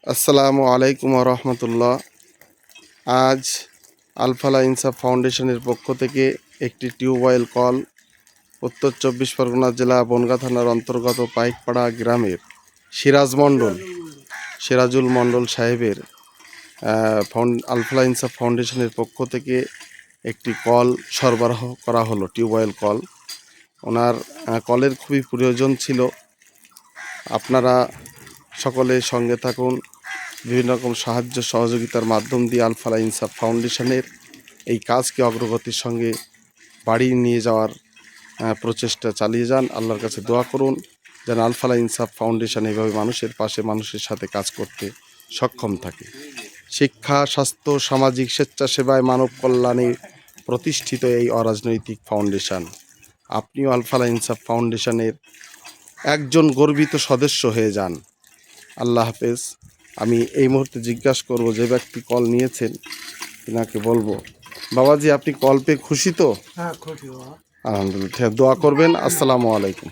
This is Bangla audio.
আসসালামু আলাইকুম রহমতুল্লাহ। আজ আলফালা ইনসাফ ফাউন্ডেশনের পক্ষ থেকে একটি টিউবওয়েল কল উত্তর 24 পরগনা জেলা বনগাঁ থানার অন্তর্গত পাইকপাড়া গ্রামের সিরাজুল মণ্ডল সাহেবের আলফালা ইনসাফ ফাউন্ডেশনের পক্ষ থেকে একটি কল সরবরাহ করা হলো, টিউবওয়েল কল। ওনার কলের খুবই প্রয়োজন ছিল। আপনারা সকলে সঙ্গে থাকুন। বিভিন্ন রকম সাহায্য সহযোগিতার মাধ্যম দিয়ে আলফালা ইনসাফ ফাউন্ডেশনের এই কাজকে অগ্রগতির সঙ্গে বাড়িয়ে নিয়ে যাওয়ার প্রচেষ্টা চালিয়ে যান। আল্লাহর কাছে দোয়া করুন যেন আলফালা ইনসাফ ফাউন্ডেশন এইভাবে মানুষের পাশে, মানুষের সাথে কাজ করতে সক্ষম থাকে। শিক্ষা, স্বাস্থ্য, সামাজিক স্বেচ্ছাসেবায়, মানব কল্যাণে প্রতিষ্ঠিত এই অরাজনৈতিক ফাউন্ডেশন। আপনিও আলফালা ইনসাফ ফাউন্ডেশনের একজন গর্বিত সদস্য হয়ে যান। আল্লাহ হাফেজ। আমি এই মুহূর্তে জিজ্ঞাসা করব, যে ব্যক্তি কল নিয়েছেন তিনাকে বলবো, বাবাজি আপনি কল পেয়ে খুশি তো? হ্যাঁ, খুশি বাবা। আলহামদুলিল্লাহ, দোয়া করবেন। আসসালামু আলাইকুম।